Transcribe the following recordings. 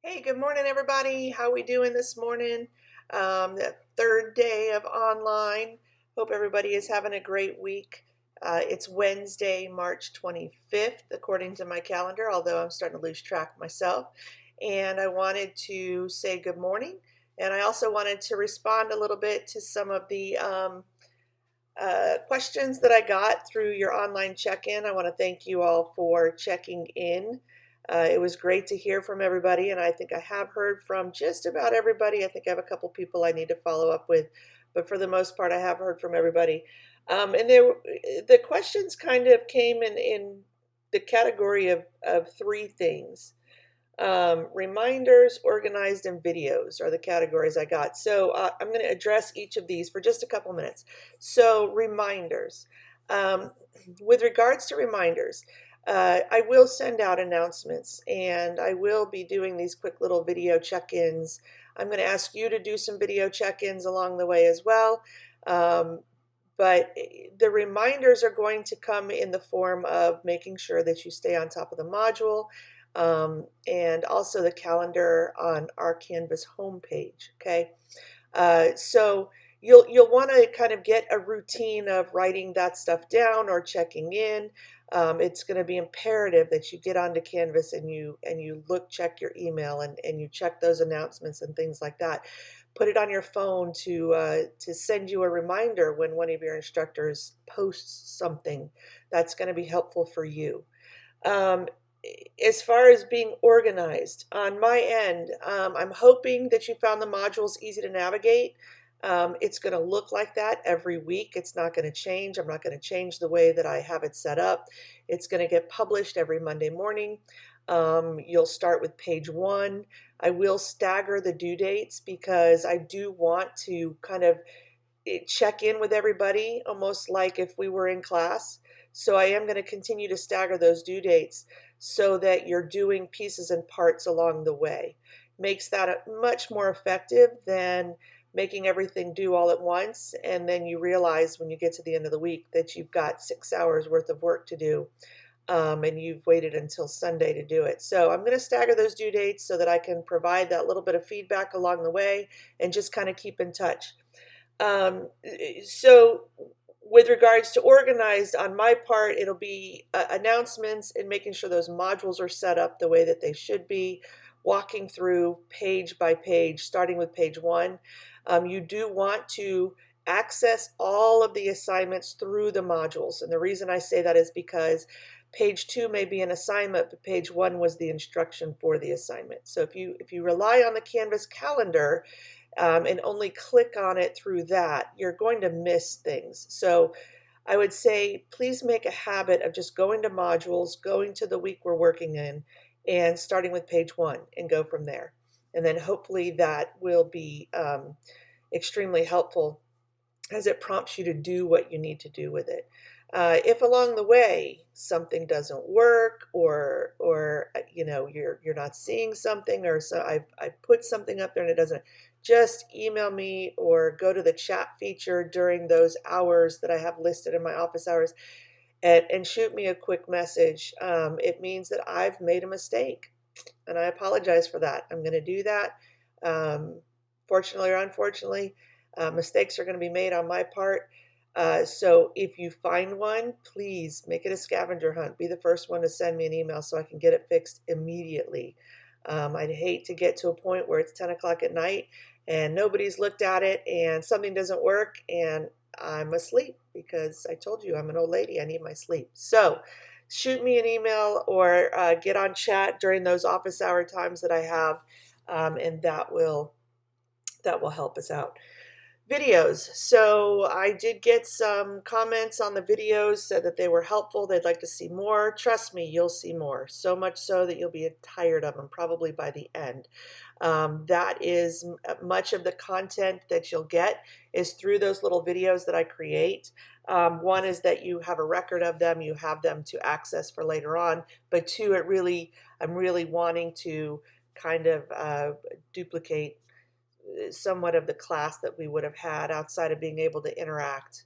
Hey, good morning, everybody. How we doing this morning? The third day of online. Hope everybody is having a great week. It's Wednesday, March 25th, according to my calendar, although I'm starting to lose track myself. And I wanted to say good morning. And I also wanted to respond a little bit to some of the questions that I got through your online check-in. I want to thank you all for checking in. It was great to hear from everybody, and I think I have heard from just about everybody. I think I have a couple people I need to follow up with, but for the most part, I have heard from everybody. The questions kind of came in the category of three things. Reminders, organized, and videos are the categories I got. So I'm going to address each of these for just a couple minutes. So reminders. Um, with regards to reminders, I will send out announcements and I will be doing these quick little video check-ins. I'm going to ask you to do some video check-ins along the way as well. But the reminders are going to come in the form of making sure that you stay on top of the module, and also the calendar on our Canvas homepage. Okay, so you'll want to kind of get a routine of writing that stuff down or checking in. It's going to be imperative that you get onto Canvas and you check your email and you check those announcements and things like that. Put it on your phone to send you a reminder when one of your instructors posts something. That's going to be helpful for you. Um, as far as being organized, on my end, I'm hoping that you found the modules easy to navigate. It's going to look like that every week. It's not going to change. I'm not going to change the way that I have it set up. It's going to get published every Monday morning. You'll start with page 1. I will stagger the due dates because I do want to kind of check in with everybody almost like if we were in class. So I am going to continue to stagger those due dates so that you're doing pieces and parts along the way. Makes that much more effective than making everything due all at once, and then you realize when you get to the end of the week that you've got 6 hours worth of work to do, and you've waited until Sunday to do it. So I'm going to stagger those due dates so that I can provide that little bit of feedback along the way and just kind of keep in touch. So with regards to organized, on my part, it'll be announcements and making sure those modules are set up the way that they should be, walking through page by page, starting with page 1. You do want to access all of the assignments through the modules. And the reason I say that is because page 2 may be an assignment, but page 1 was the instruction for the assignment. So if you rely on the Canvas calendar, and only click on it through that, you're going to miss things. So I would say please make a habit of just going to modules, going to the week we're working in, and starting with page 1 and go from there. And then hopefully that will be extremely helpful as it prompts you to do what you need to do with it. If along the way something doesn't work, or you're not seeing something, or so I put something up there and it doesn't, just email me or go to the chat feature during those hours that I have listed in my office hours, and shoot me a quick message. It means that I've made a mistake, and I apologize for that. I'm going to do that. Fortunately or unfortunately, mistakes are going to be made on my part. So if you find one, please make it a scavenger hunt. Be the first one to send me an email so I can get it fixed immediately. I'd hate to get to a point where it's 10 o'clock at night and nobody's looked at it and something doesn't work and I'm asleep, because I told you I'm an old lady. I need my sleep. So shoot me an email or get on chat during those office hour times that I have, and that will help us out. Videos. So I did get some comments on the videos, said that they were helpful. They'd like to see more. Trust me, you'll see more. So much so that you'll be tired of them probably by the end. That is much of the content that you'll get is through those little videos that I create. One is that you have a record of them, you have them to access for later on. But two, I'm really wanting to kind of duplicate somewhat of the class that we would have had outside of being able to interact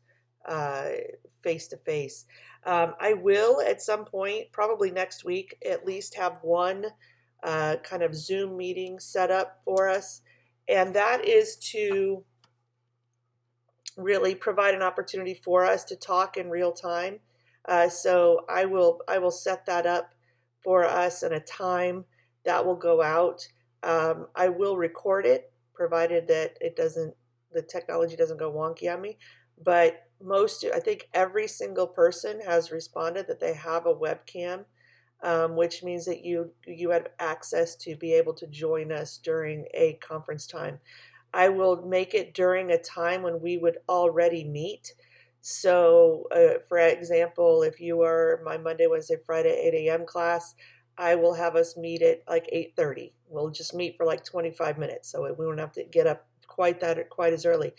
face to face. I will at some point, probably next week, at least have one kind of Zoom meeting set up for us. And that is to really provide an opportunity for us to talk in real time. So I will set that up for us in a time that will go out. I will record it, provided that the technology doesn't go wonky on me. But I think every single person has responded that they have a webcam, which means that you have access to be able to join us during a conference time. I will make it during a time when we would already meet. So, for example, if you are my Monday, Wednesday, Friday 8 a.m. class, I will have us meet at like 8:30. We'll just meet for like 25 minutes, so we won't have to get up quite as early.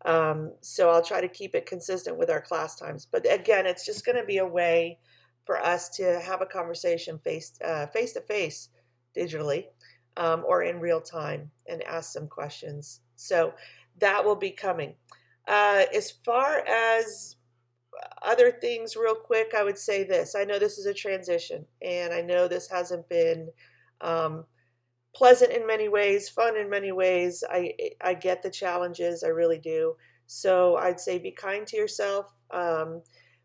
So I'll try to keep it consistent with our class times. But again, it's just going to be a way for us to have a conversation face to face digitally, or in real time, and ask some questions. So that will be coming. As far as other things, real quick, I would say this. I know this is a transition, and I know this hasn't been um, pleasant in many ways, fun in many ways. I get the challenges, I really do. So I'd say be kind to yourself.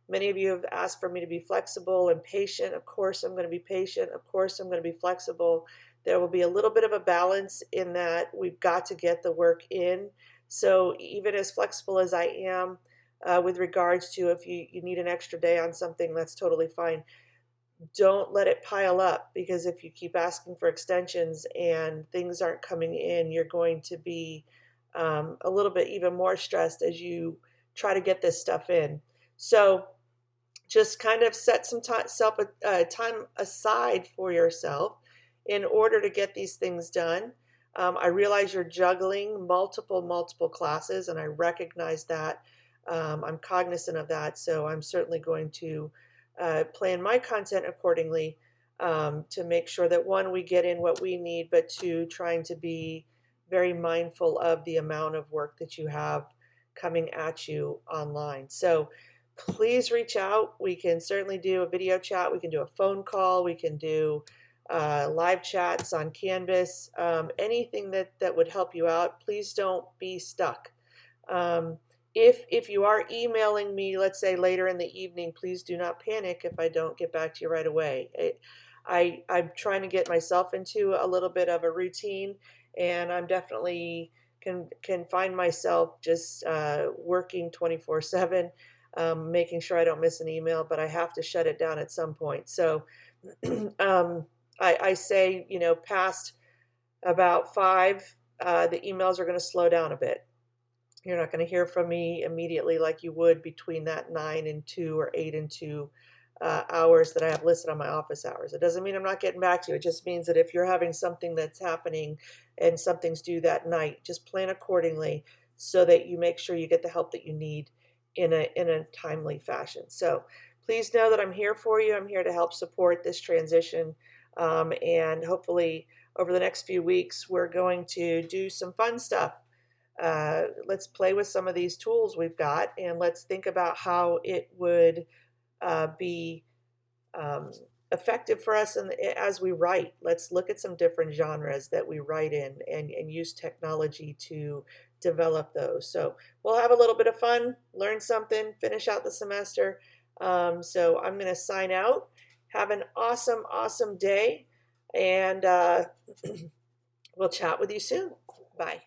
Many of you have asked for me to be flexible and patient. Of course, I'm going to be patient. Of course, I'm going to be flexible. There will be a little bit of a balance in that we've got to get the work in. So even as flexible as I am, with regards to if you need an extra day on something, that's totally fine. Don't let it pile up, because if you keep asking for extensions and things aren't coming in, you're going to be a little bit even more stressed as you try to get this stuff in. So just kind of set some time aside for yourself in order to get these things done. I realize you're juggling multiple classes, and I recognize that. I'm cognizant of that, so I'm certainly going to plan my content accordingly, to make sure that, one, we get in what we need, but two, trying to be very mindful of the amount of work that you have coming at you online. So please reach out. We can certainly do a video chat. We can do a phone call. We can do live chats on Canvas. Anything that would help you out. Please don't be stuck. If you are emailing me, let's say later in the evening, please do not panic if I don't get back to you right away. I'm trying to get myself into a little bit of a routine, and I'm definitely can find myself just working 24/7, making sure I don't miss an email, but I have to shut it down at some point. So I say, past about 5, the emails are going to slow down a bit. You're not going to hear from me immediately like you would between that 9 and 2 or 8 and 2 hours that I have listed on my office hours. It doesn't mean I'm not getting back to you. It just means that if you're having something that's happening and something's due that night, just plan accordingly so that you make sure you get the help that you need in a timely fashion. So please know that I'm here for you. I'm here to help support this transition. And hopefully over the next few weeks, we're going to do some fun stuff. Let's play with some of these tools we've got, and let's think about how it would be effective for us as we write. Let's look at some different genres that we write in, and use technology to develop those. So we'll have a little bit of fun, learn something, finish out the semester. So I'm going to sign out. Have an awesome day, and we'll chat with you soon. Bye.